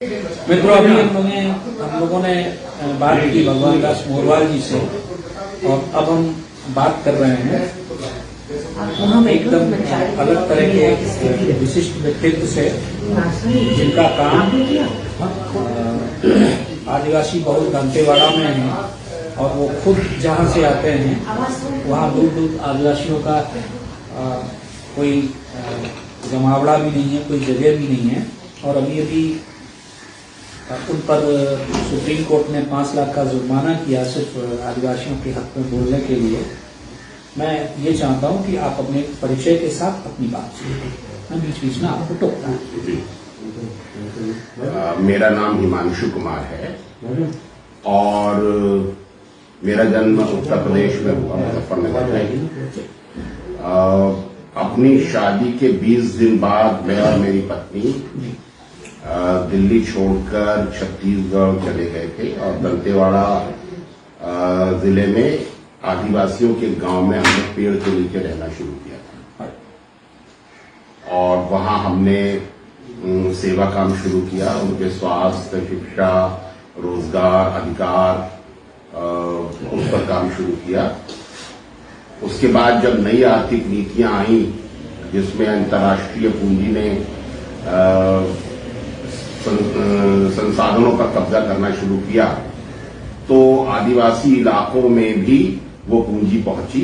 मित्रों, अभी हम लोगों ने बात की भगवान दास मोरवाल जी से, और अब हम बात कर रहे हैं एकदम अलग तरह के विशिष्ट व्यक्तित्व से, जिनका काम आदिवासी बहुल दंतेवाड़ा में है, और वो खुद जहाँ से आते हैं वहाँ दूर दूर आदिवासियों का कोई जमावड़ा भी नहीं है, कोई जगह भी नहीं है। और अभी उन पर सुप्रीम कोर्ट ने 5 लाख का जुर्माना किया सिर्फ आदिवासियों के हक में बोलने के लिए। मैं ये चाहता हूं कि आप अपने परिचय के साथ अपनी बात सुनिए। मैं बीच बीच में आपको टोकता हूं। मेरा नाम हिमांशु कुमार है और मेरा जन्म उत्तर प्रदेश में हुआ, मुजफ्फरनगर में। अपनी शादी के 20 दिन बाद मैं और मेरी पत्नी दिल्ली छोड़कर छत्तीसगढ़ चले गए थे, और दंतेवाड़ा जिले में आदिवासियों के गांव में हमने पेड़ के नीचे रहना शुरू किया था, और वहां हमने सेवा काम शुरू किया। उनके स्वास्थ्य, शिक्षा, रोजगार, अधिकार उस पर काम शुरू किया। उसके बाद जब नई आर्थिक नीतियां आई, जिसमें अंतर्राष्ट्रीय पूंजी ने संसाधनों पर कब्जा करना शुरू किया, तो आदिवासी इलाकों में भी वो पूंजी पहुंची,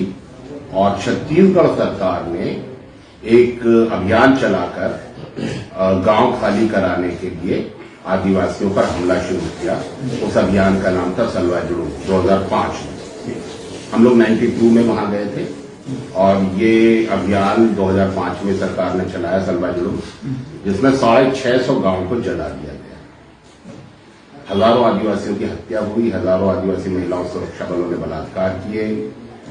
और छत्तीसगढ़ सरकार ने एक अभियान चलाकर गांव खाली कराने के लिए आदिवासियों पर हमला शुरू किया। उस अभियान का नाम था सलवा जुड़ूम। 2005 में हम लोग 92 में वहां गए थे, और ये अभियान 2005 में सरकार ने चलाया, सलवा जुड़ूम, जिसमें 650 गांव को जला दिया गया। हजारों आदिवासियों की हत्या हुई, हजारों आदिवासी महिलाओं सुरक्षा बलों ने बलात्कार किए,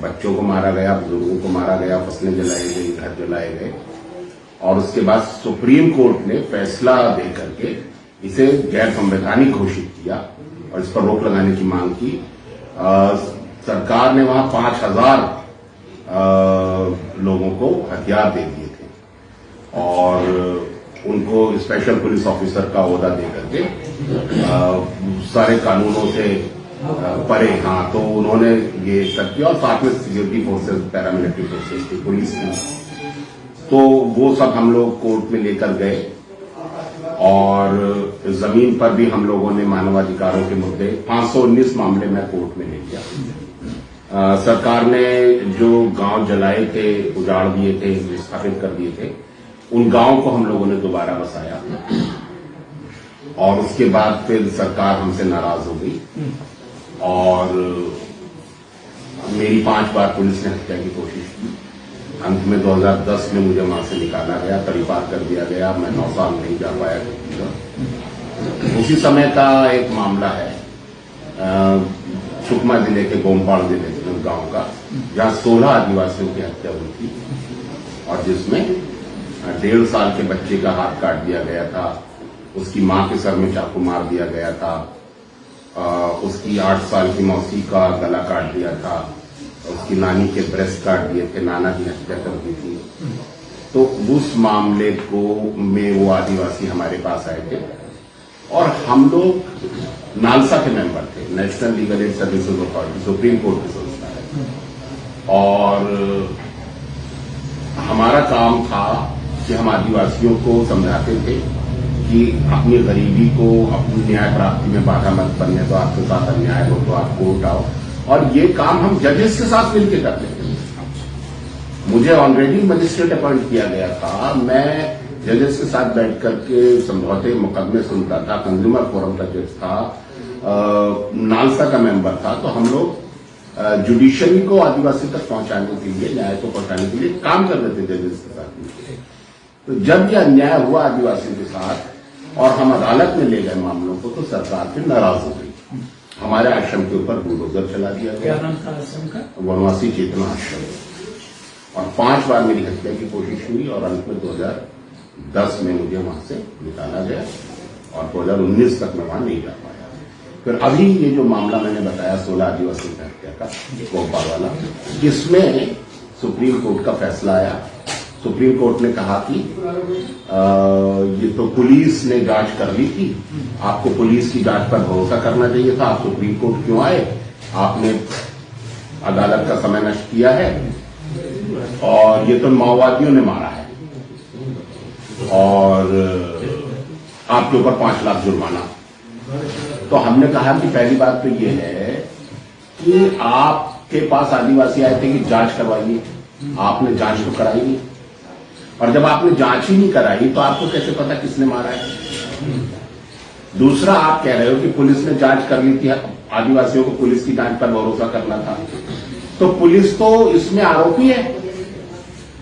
बच्चों को मारा गया, बुजुर्गों को मारा गया, फसलें जलाई गई, घर जलाए गए। और उसके बाद सुप्रीम कोर्ट ने फैसला देकर के इसे गैर संवैधानिक घोषित किया, और इस पर रोक लगाने की मांग की। सरकार ने वहां 5000 लोगों को हथियार दे दिए थे, और उनको स्पेशल पुलिस ऑफिसर का ओहदा दे करके सारे कानूनों से परे, हाँ, तो उन्होंने ये सब किया। और साथ में सिक्योरिटी फोर्सेस, पैरामिलिट्री फोर्सेस थी, पुलिस थी, तो वो सब हम लोग कोर्ट में लेकर गए, और जमीन पर भी हम लोगों ने मानवाधिकारों के मुद्दे 519 मामले में कोर्ट में ले गया। सरकार ने जो गांव जलाए थे, उजाड़ दिए थे, विस्थापित कर दिए थे, उन गांवों को हम लोगों ने दोबारा बसाया, और उसके बाद फिर सरकार हमसे नाराज हो गई, और मेरी 5 बार पुलिस ने हत्या की कोशिश की। अंत में 2010 में मुझे वहां से निकाला गया, तड़ीपार कर दिया गया। मैं 9 साल नहीं जा पाया। उसी समय का एक मामला है सुकमा जिले के गोमपाड़ जिले के गांव का, जहां 16 आदिवासियों की हत्या हुई थी, और जिसमें 1.5 साल के बच्चे का हाथ काट दिया गया था, उसकी मां के सर में चाकू मार दिया गया था, उसकी 8 साल की मौसी का गला काट दिया था, उसकी नानी के ब्रेस्ट काट दिए थे, नाना की हत्या कर दी थी। तो उस मामले को में वो आदिवासी हमारे पास आए थे, और हम लोग नालसा के मेंबर थे, national legal aid services authority, supreme court की संस्था है। और हमारा काम था कि हम आदिवासियों को समझाते थे कि अपनी गरीबी को, अपनी न्याय प्राप्ति में बाधा मत बनने, तो आपके साथ अन्याय हो तो आप कोर्ट आओ। और ये काम हम जजेस के साथ मिलकर करते थे। मुझे ऑलरेडी मजिस्ट्रेट अपॉइंट किया गया था, मैं जजेस के साथ बैठ करके समझौते मुकदमे सुनता था, कंज्यूमर फोरम का जज था, नालसा का मेंबर था। तो हम लोग जुडिशरी को आदिवासी तक पहुंचाने के लिए, न्याय को पहुंचाने के लिए काम कर रहे थे जजेस के साथ मिलकर। तो जब यह अन्याय हुआ आदिवासियों के साथ और हम अदालत में ले गए मामलों को, तो सरकार फिर नाराज हो गई। हमारे आश्रम के ऊपर बुलडोजर चला दिया गया। क्या नाम था आश्रम का? वनवासी चेतना आश्रम। और 5 बार मेरी हत्या की कोशिश हुई, और अंत में 2010 में मुझे वहां से निकाला गया, और 2019 तक मैं वहां नहीं जा पाया। फिर अभी ये जो मामला मैंने बताया 16 आदिवासी की हत्या का, गोपाल वाला, इसमें सुप्रीम कोर्ट का फैसला आया, सुप्रीम कोर्ट ने कहा कि ये तो पुलिस ने जांच कर ली थी, आपको पुलिस की जांच पर भरोसा करना चाहिए था, आप सुप्रीम कोर्ट क्यों आए, आपने अदालत का समय नष्ट किया है, और ये तो माओवादियों ने मारा है, और आपके ऊपर 5 लाख जुर्माना। तो हमने कहा कि पहली बात तो ये है कि आपके पास आदिवासी आए थे कि जांच करवाइए, आपने जांच तो कराई नहीं, और जब आपने जांच ही नहीं कराई तो आपको कैसे पता किसने मारा है। दूसरा, आप कह रहे हो कि पुलिस ने जांच कर ली थी, आदिवासियों को पुलिस की जांच पर भरोसा करना था, तो पुलिस तो इसमें आरोपी है।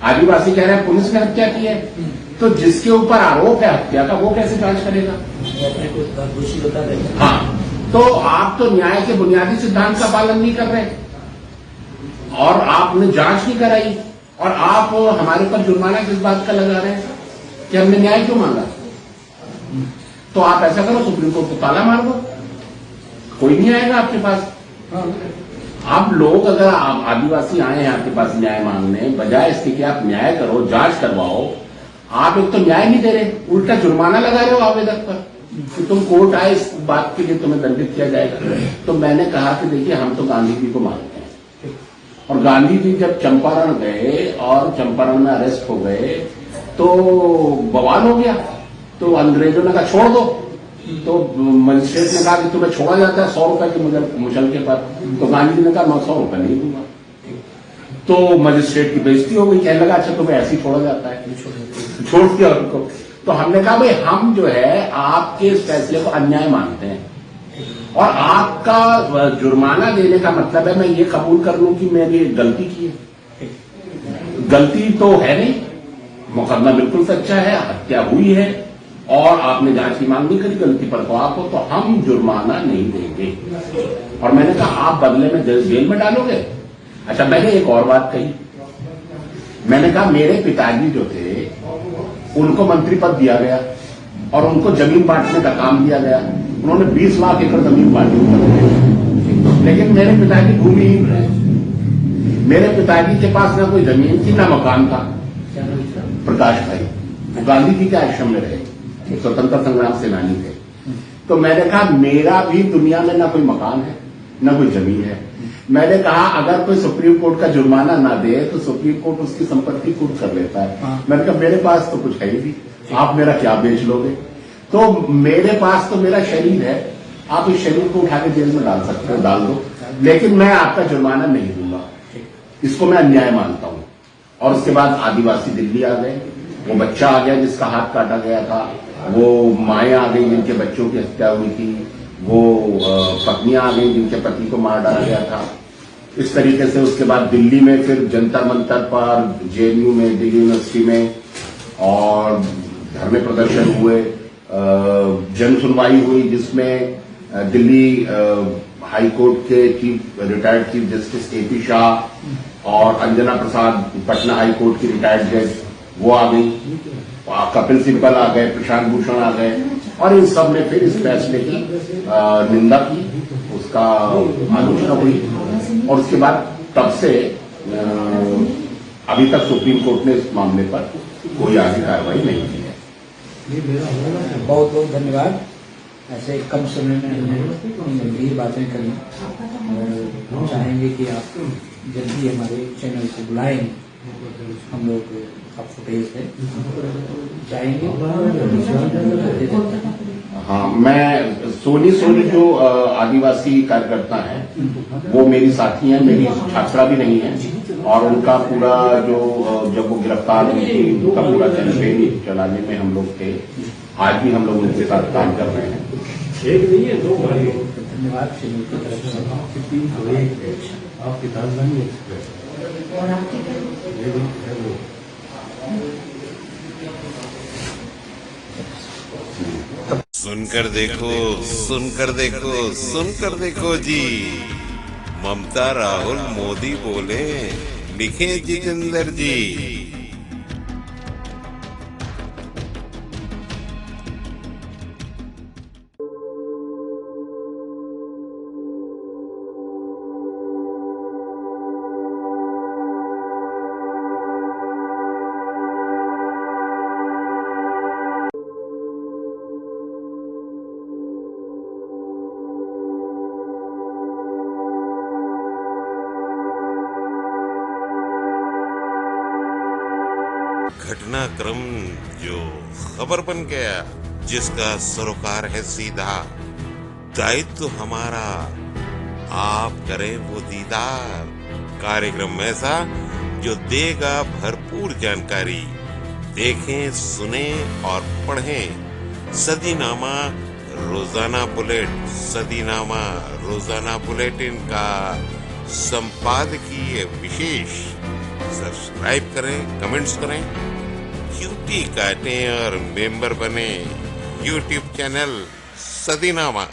आदिवासी कह रहे हैं पुलिस ने हत्या की है, तो जिसके ऊपर आरोप है हत्या का वो कैसे जांच करेगा? अपने को दोषी बता देगा। हाँ, तो आप तो न्याय के बुनियादी सिद्धांत का पालन नहीं कर रहे, और आपने जांच नहीं कराई, और आप हमारे ऊपर जुर्माना किस बात का लगा रहे हैं कि हमने न्याय क्यों मांगा? तो आप ऐसा करो, सुप्रीम कोर्ट को ताला मार दो, कोई नहीं आएगा आपके पास। आप लोग, अगर आप आदिवासी आए हैं आपके पास न्याय मांगने, बजाय इसके कि आप न्याय करो, जांच करवाओ, आप एक तो न्याय नहीं दे रहे, उल्टा जुर्माना लगा रहे हो आवेदक पर कि तुम कोर्ट आए, इस बात के लिए तुम्हें दंडित किया जाएगा। तो मैंने कहा कि देखिए, हम तो गांधी जी को मानते हैं, और गांधी जी जब चंपारण गए और चंपारण में अरेस्ट हो गए तो बवाल हो गया, तो अंग्रेजों ने कहा छोड़ दो, तो मजिस्ट्रेट ने कहा कि तुम्हें छोड़ा जाता है 100 रुपए के मुचलके पर, तो गांधी जी ने कहा मैं 100 रुपए नहीं दूंगा। तो मजिस्ट्रेट की बेइज्जती हो गई, कहने लगा अच्छा तुम्हें ऐसे ही छोड़ा जाता है, छोड़ दिया उनको। तो हमने कहा भाई, हम जो है आपके इस फैसले को अन्याय मानते हैं, और आपका जुर्माना देने का मतलब है मैं ये कबूल कर लूं कि मैंने गलती की है। गलती तो है नहीं, मुकदमा बिल्कुल सच्चा है, हत्या हुई है, और आपने जांच की मांग नहीं करी गलती पर, तो आपको तो हम जुर्माना नहीं देंगे। और मैंने कहा आप बदले में जेल में डालोगे। अच्छा, मैंने एक और बात कही, मैंने कहा मेरे पिताजी जो थे उनको मंत्री पद दिया गया और उनको जमीन बांटने का काम दिया गया, उन्होंने 20 लाख एकड़ जमीन बांटी, लेकिन मेरे पिताजी भूमिहीन रहे। मेरे पिताजी के पास ना कोई जमीन थी ना मकान था। प्रकाश भाई, वो गांधी जी के आश्रम में रहे, स्वतंत्रता संग्राम सेनानी थे। तो मैंने कहा मेरा भी दुनिया में ना कोई मकान है ना कोई जमीन है। मैंने कहा अगर कोई सुप्रीम कोर्ट का जुर्माना ना दे तो सुप्रीम कोर्ट उसकी संपत्ति कुर्क कर लेता है। मैंने कहा मेरे पास तो कुछ है ही नहीं, आप मेरा क्या बेच लोगे? तो मेरे पास तो मेरा शरीर है, आप इस शरीर को उठा के जेल में डाल सकते हो, डाल दो, लेकिन मैं आपका जुर्माना नहीं दूंगा। इसको मैं अन्याय मानता हूं। और उसके बाद आदिवासी दिल्ली आ गए, वो बच्चा आ गया जिसका हाथ काटा गया था, वो माएँ आ गई जिनके बच्चों की हत्या हुई थी, वो पत्नियां आ गई जिनके पति को मार डाला गया था। इस तरीके से उसके बाद दिल्ली में फिर जंतर मंतर पर, जेएनयू में, दिल्ली यूनिवर्सिटी में, और धरने प्रदर्शन हुए, जन सुनवाई हुई जिसमें दिल्ली हाई कोर्ट के retired chief justice AP Shah और अंजना प्रसाद पटना हाई कोर्ट की रिटायर्ड जज वो आ गई, कपिल सिब्बल आ गए, प्रशांत भूषण आ गए, और इन सब ने फिर इस फैसले की निंदा की, उसका आलोचना हुई, और उसके बाद तब से अभी तक सुप्रीम कोर्ट ने इस मामले पर कोई आगे कार्रवाई नहीं की है। बहुत बहुत धन्यवाद। ऐसे कम समय में हमने इतनी गंभीर बातें करी, और हम चाहेंगे कि आप जल्दी हमारे चैनल को बुलाएं। हम लोग का फुटेज है, चाहेंगे। हाँ, मैं सोनी जो आदिवासी कार्यकर्ता हैं वो मेरी साथी हैं, मेरी छात्रा भी नहीं है, और उनका पूरा जो जब वो गिरफ्तार हुई थी उनका पूरा कैंपेन चलाने में हम लोग थे। आज भी हम लोग उनके साथ काम कर रहे हैं। एक नहीं है, 2 भाई। धन्यवाद चैनल की तरफ से। आपकी राजधानी एक्सप्रेस सुनकर देखो, सुनकर देखो, सुनकर देखो जी। ममता राहुल मोदी बोले, लिखे जितेंद्र जी। घटनाक्रम जो खबर बन गया, जिसका सरोकार है सीधा। दायित्व हमारा, आप करें वो दीदार। कार्यक्रम ऐसा जो देगा भरपूर जानकारी। देखें, सुने और पढ़ें सदीनामा रोजाना बुलेट। सदीनामा रोजाना बुलेटिन का संपादकीय विशेष। सब्सक्राइब करें, कमेंट्स करें, क्यूटी काटें और मेंबर बने यूट्यूब चैनल सदीनामा।